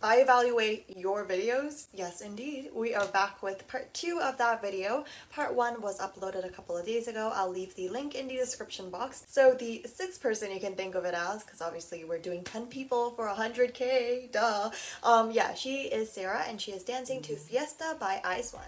I evaluate your videos. Yes, indeed. We are back with part 2 of that video. Part 1 was uploaded a couple of days ago. I'll leave the link in the description box. So the sixth person you can think of it as, because obviously we're doing 10 people for 100K, duh. Yeah, she is Sarah and she is dancing to Fiesta by Ice One.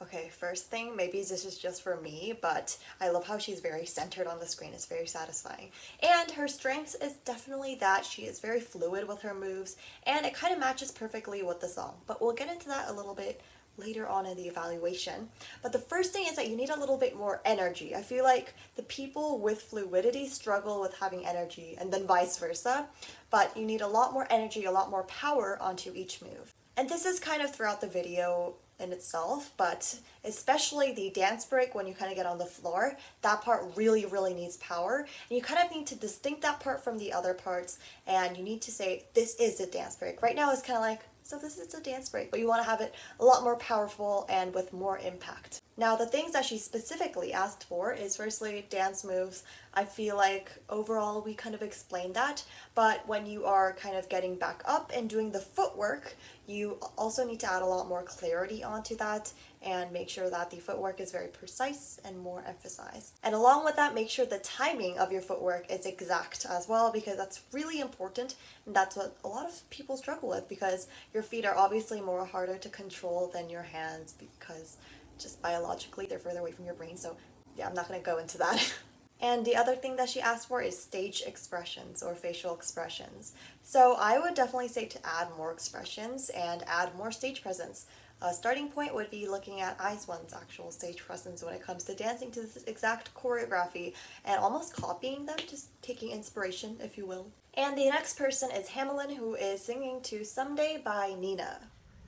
Okay, first thing, maybe this is just for me, but I love how she's very centered on the screen. It's very satisfying. And her strength is definitely that she is very fluid with her moves, and it kind of matches perfectly with the song. But we'll get into that a little bit later on in the evaluation. But the first thing is that you need a little bit more energy. I feel like the people with fluidity struggle with having energy, and then vice versa. But you need a lot more energy, a lot more power onto each move. And this is kind of throughout the video in itself, but especially the dance break when you kind of get on the floor, that part really, really needs power. And you kind of need to distinct that part from the other parts, and you need to say, this is a dance break. Right now it's kind of like, so this is a dance break, but you want to have it a lot more powerful and with more impact. Now, the things that she specifically asked for is firstly dance moves. I feel like overall we kind of explained that, but when you are kind of getting back up and doing the footwork, you also need to add a lot more clarity onto that and make sure that the footwork is very precise and more emphasized. And along with that, make sure the timing of your footwork is exact as well, because that's really important, and that's what a lot of people struggle with, because your feet are obviously more harder to control than your hands because just biologically they're further away from your brain. So yeah, I'm not going to go into that. And the other thing that she asked for is stage expressions or facial expressions. So I would definitely say to add more expressions and add more stage presence. A starting point would be looking at Ice One's actual stage presence when it comes to dancing to this exact choreography and almost copying them, just taking inspiration, if you will. And the next person is Hamelin, who is singing to Someday by Nina.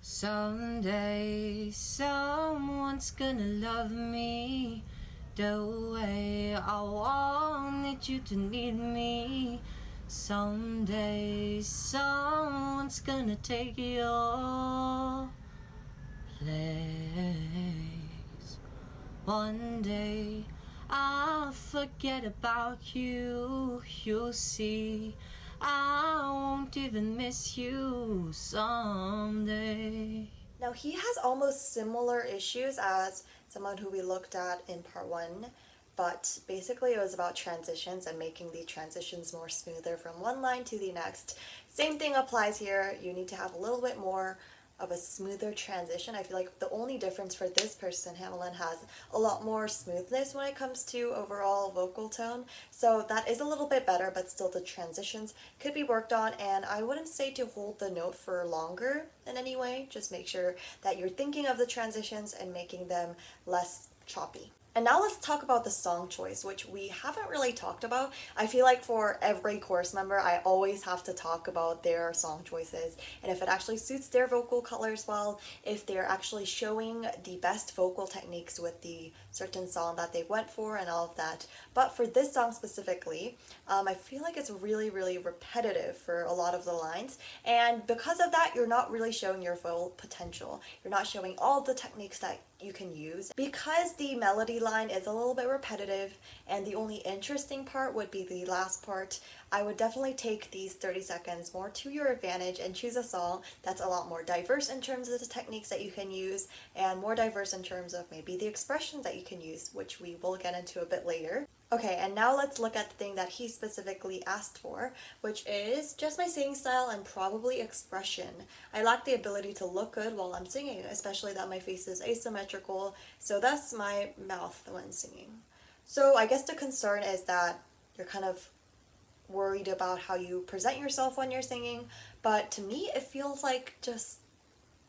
Someday someone's gonna love me the way I wanted you to need me. Someday someone's gonna take your place. One day I'll forget about you. You'll see I won't even miss you someday. Now he has almost similar issues as someone who we looked at in part 1, but basically it was about transitions and making the transitions more smoother from one line to the next. Same thing applies here. You need to have a little bit more of a smoother transition. I feel like the only difference for this person, Hamelin, has a lot more smoothness when it comes to overall vocal tone. So that is a little bit better, but still the transitions could be worked on, and I wouldn't say to hold the note for longer in any way. Just make sure that you're thinking of the transitions and making them less choppy. And now let's talk about the song choice, which we haven't really talked about. I feel like for every chorus member, I always have to talk about their song choices and if it actually suits their vocal colors well, if they're actually showing the best vocal techniques with the certain song that they went for and all of that. But for this song specifically, I feel like it's really, really repetitive for a lot of the lines. And because of that, you're not really showing your full potential. You're not showing all the techniques that you can use, because the melody line is a little bit repetitive and the only interesting part would be the last part. I would definitely take these 30 seconds more to your advantage and choose a song that's a lot more diverse in terms of the techniques that you can use and more diverse in terms of maybe the expressions that you can use, which we will get into a bit later. Okay, and now let's look at the thing that he specifically asked for, which is just my singing style and probably expression. I lack the ability to look good while I'm singing, especially that my face is asymmetrical, so that's my mouth when singing. So I guess the concern is that you're kind of worried about how you present yourself when you're singing, but to me it feels like just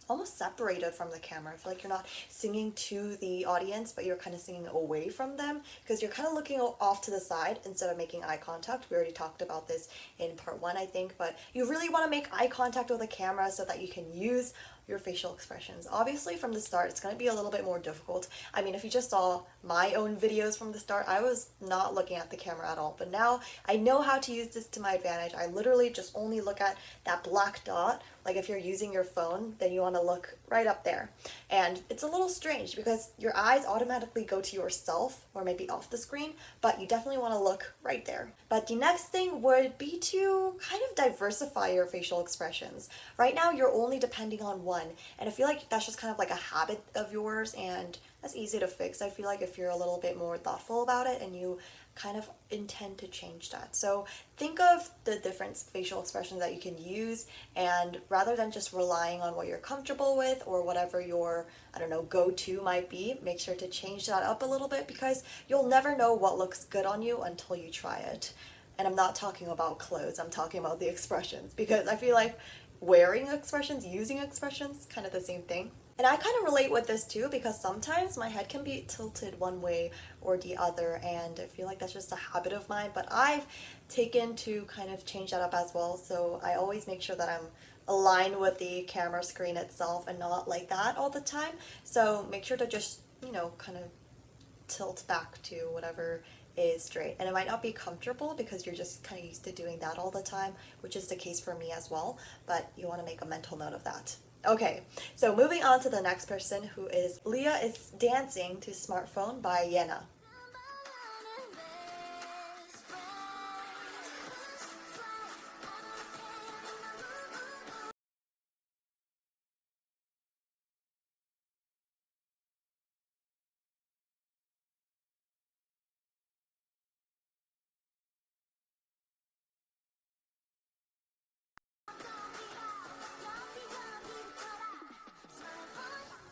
almost separated from the camera. I feel like you're not singing to the audience, but you're kind of singing away from them because you're kind of looking off to the side instead of making eye contact. We already talked about this in part one, I think, but you really want to make eye contact with the camera so that you can use your facial expressions. Obviously, from the start, it's going to be a little bit more difficult. I mean, if you just saw my own videos from the start, I was not looking at the camera at all. But now I know how to use this to my advantage. I literally just only look at that black dot. Like if you're using your phone, then you want to look right up there. And it's a little strange because your eyes automatically go to yourself or maybe off the screen, but you definitely want to look right there. But the next thing would be to kind of diversify your facial expressions. Right now, you're only depending on one, and I feel like that's just kind of like a habit of yours, and that's easy to fix. I feel like if you're a little bit more thoughtful about it and you kind of intend to change that. So think of the different facial expressions that you can use, and rather than just relying on what you're comfortable with or whatever your, I don't know, go-to might be, make sure to change that up a little bit because you'll never know what looks good on you until you try it. And I'm not talking about clothes, I'm talking about the expressions because I feel like wearing expressions, using expressions, kind of the same thing. And I kind of relate with this too because sometimes my head can be tilted one way or the other, and I feel like that's just a habit of mine. But I've taken to kind of change that up as well. So I always make sure that I'm aligned with the camera screen itself and not like that all the time. So make sure to just, kind of tilt back to whatever is straight. And it might not be comfortable because you're just kind of used to doing that all the time, which is the case for me as well. But you want to make a mental note of that. Okay, so moving on to the next person who is Leah is dancing to Smartphone by Yena.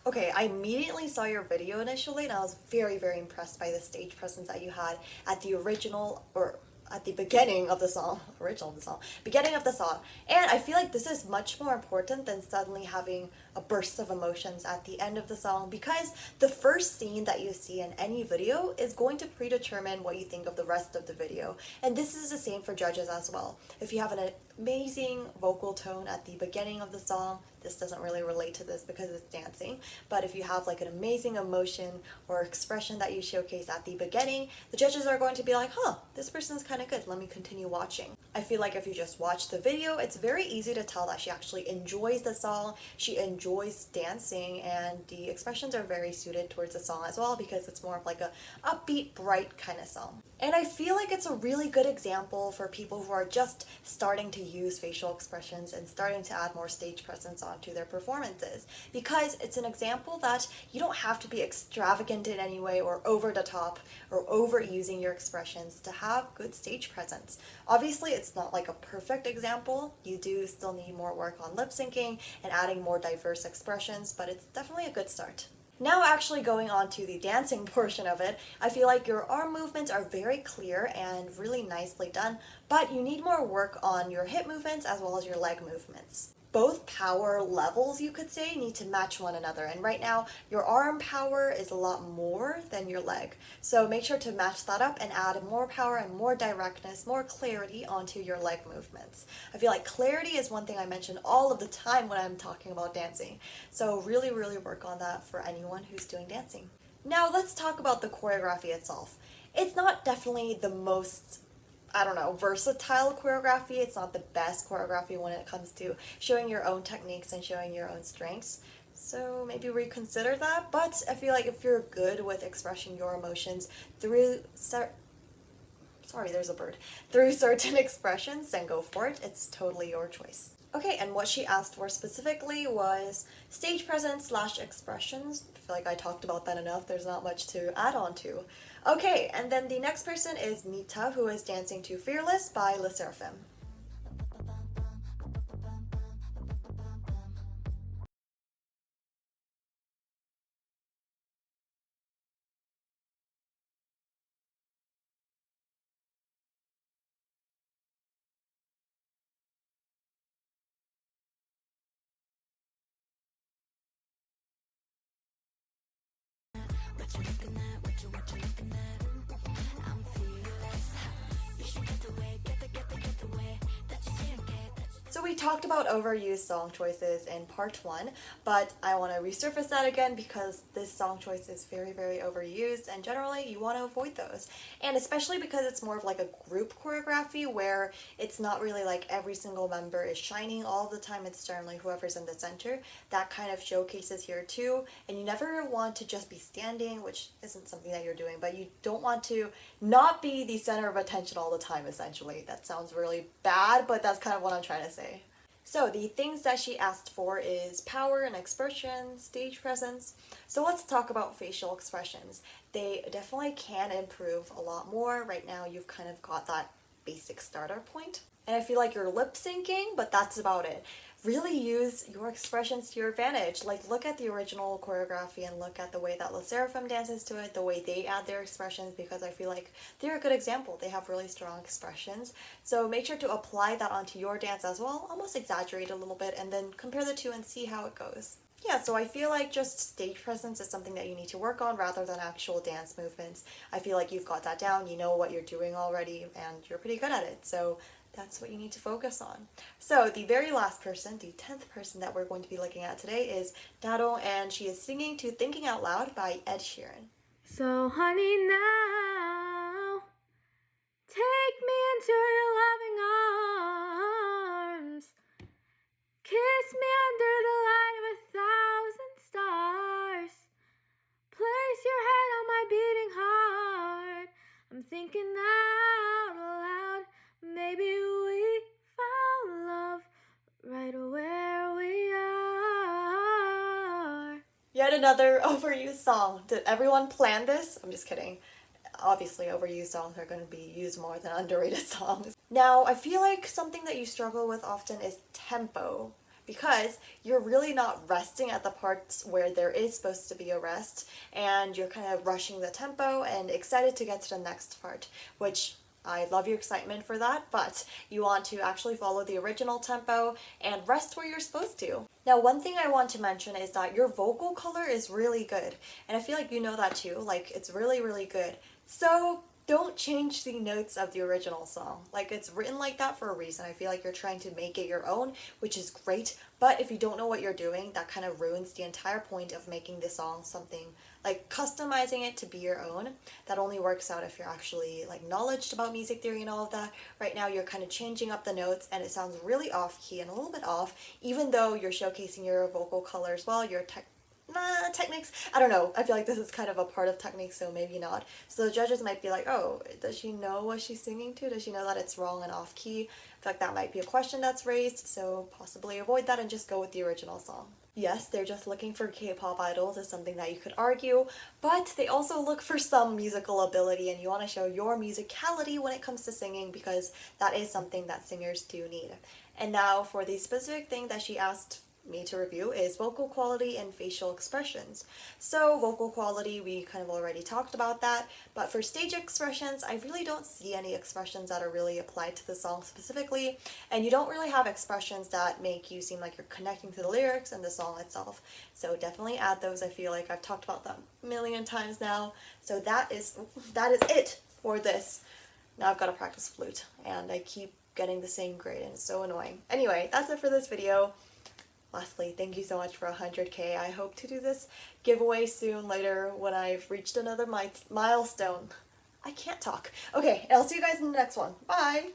Okay, I immediately saw your video initially and I was very, very impressed by the stage presence that you had at the original, or at the beginning of the song, beginning of the song. And I feel like this is much more important than suddenly having a burst of emotions at the end of the song because the first scene that you see in any video is going to predetermine what you think of the rest of the video. And this is the same for judges as well. If you have an amazing vocal tone at the beginning of the song, this doesn't really relate to this because it's dancing, but if you have like an amazing emotion or expression that you showcase at the beginning, the judges are going to be like, huh, this person's kind of good, let me continue watching. I feel like if you just watch the video, it's very easy to tell that she actually enjoys the song, she enjoys dancing, and the expressions are very suited towards the song as well because it's more of like a upbeat, bright kind of song. And I feel like it's a really good example for people who are just starting to use facial expressions and starting to add more stage presence onto their performances, because it's an example that you don't have to be extravagant in any way or over the top or overusing your expressions to have good stage presence. Obviously, it's not like a perfect example. You do still need more work on lip syncing and adding more diverse expressions, but it's definitely a good start. Now actually going on to the dancing portion of it, I feel like your arm movements are very clear and really nicely done, but you need more work on your hip movements as well as your leg movements. Both power levels, you could say, need to match one another, and right now your arm power is a lot more than your leg. So make sure to match that up and add more power and more directness, more clarity onto your leg movements. I feel like clarity is one thing I mention all of the time when I'm talking about dancing. So really, really work on that for anyone who's doing dancing. Now let's talk about the choreography itself. It's not definitely the most, I don't know, versatile choreography. It's not the best choreography when it comes to showing your own techniques and showing your own strengths. So maybe reconsider that. But I feel like if you're good with expressing your emotions through through certain expressions, then go for it. It's totally your choice. Okay, and what she asked for specifically was stage presence slash expressions. I feel like I talked about that enough. There's not much to add on to. Okay, and then the next person is Mita, who is dancing to Fearless by Le Sserafim. So we talked about overused song choices in part 1, but I want to resurface that again because this song choice is very, very overused, and generally you want to avoid those. And especially because it's more of like a group choreography where it's not really like every single member is shining all the time, it's generally whoever's in the center. That kind of showcases here too, and you never want to just be standing, which isn't something that you're doing, but you don't want to not be the center of attention all the time, essentially. That sounds really bad, but that's kind of what I'm trying to say. So the things that she asked for is power and expression, stage presence. So let's talk about facial expressions. They definitely can improve a lot more. Right now you've kind of got that basic starter point. And I feel like you're lip syncing, but that's about it. Really use your expressions to your advantage. Like, look at the original choreography and look at the way that Le Sserafim dances to it, the way they add their expressions, because I feel like they're a good example. They have really strong expressions. So make sure to apply that onto your dance as well, almost exaggerate a little bit, and then compare the two and see how it goes. Yeah, so I feel like just stage presence is something that you need to work on rather than actual dance movements. I feel like you've got that down, you know what you're doing already, and you're pretty good at it. So that's what you need to focus on. So the very last person, the 10th person that we're going to be looking at today is Dado, and she is singing to Thinking Out Loud by Ed Sheeran. So honey, now take me into your loving arms. Kiss me under the light of 1,000 stars. Place your head on my beating heart. I'm thinking out loud. Maybe we found love right where we are. Yet another overused song. Did everyone plan this? I'm just kidding. Obviously, overused songs are going to be used more than underrated songs. Now, I feel like something that you struggle with often is tempo, because you're really not resting at the parts where there is supposed to be a rest, and you're kind of rushing the tempo and excited to get to the next part, which I love your excitement for that, but you want to actually follow the original tempo and rest where you're supposed to. Now, one thing I want to mention is that your vocal color is really good, and I feel like you know that too. Like, it's really, really good. So don't change the notes of the original song. Like, it's written like that for a reason. I feel like you're trying to make it your own, which is great, but if you don't know what you're doing, that kind of ruins the entire point of making the song something, like customizing it to be your own. That only works out if you're actually like knowledgeable about music theory and all of that. Right now you're kind of changing up the notes and it sounds really off key and a little bit off, even though you're showcasing your vocal colors well, your techniques. I don't know. I feel like this is kind of a part of technique, so maybe not. So the judges might be like, oh, does she know what she's singing to? Does she know that it's wrong and off key? I feel like that might be a question that's raised, so possibly avoid that and just go with the original song. Yes, they're just looking for K-pop idols is something that you could argue, but they also look for some musical ability, and you want to show your musicality when it comes to singing, because that is something that singers do need. And now for the specific thing that she asked me to review is vocal quality and facial expressions. So vocal quality, we kind of already talked about that, but for stage expressions, I really don't see any expressions that are really applied to the song specifically, and you don't really have expressions that make you seem like you're connecting to the lyrics and the song itself. So definitely add those. I feel like I've talked about them a million times now. So that is it for this. Now I've got to practice flute, and I keep getting the same grade, and it's so annoying. Anyway, that's it for this video. Lastly, thank you so much for 100K. I hope to do this giveaway soon later when I've reached another milestone. I can't talk. Okay, and I'll see you guys in the next one. Bye!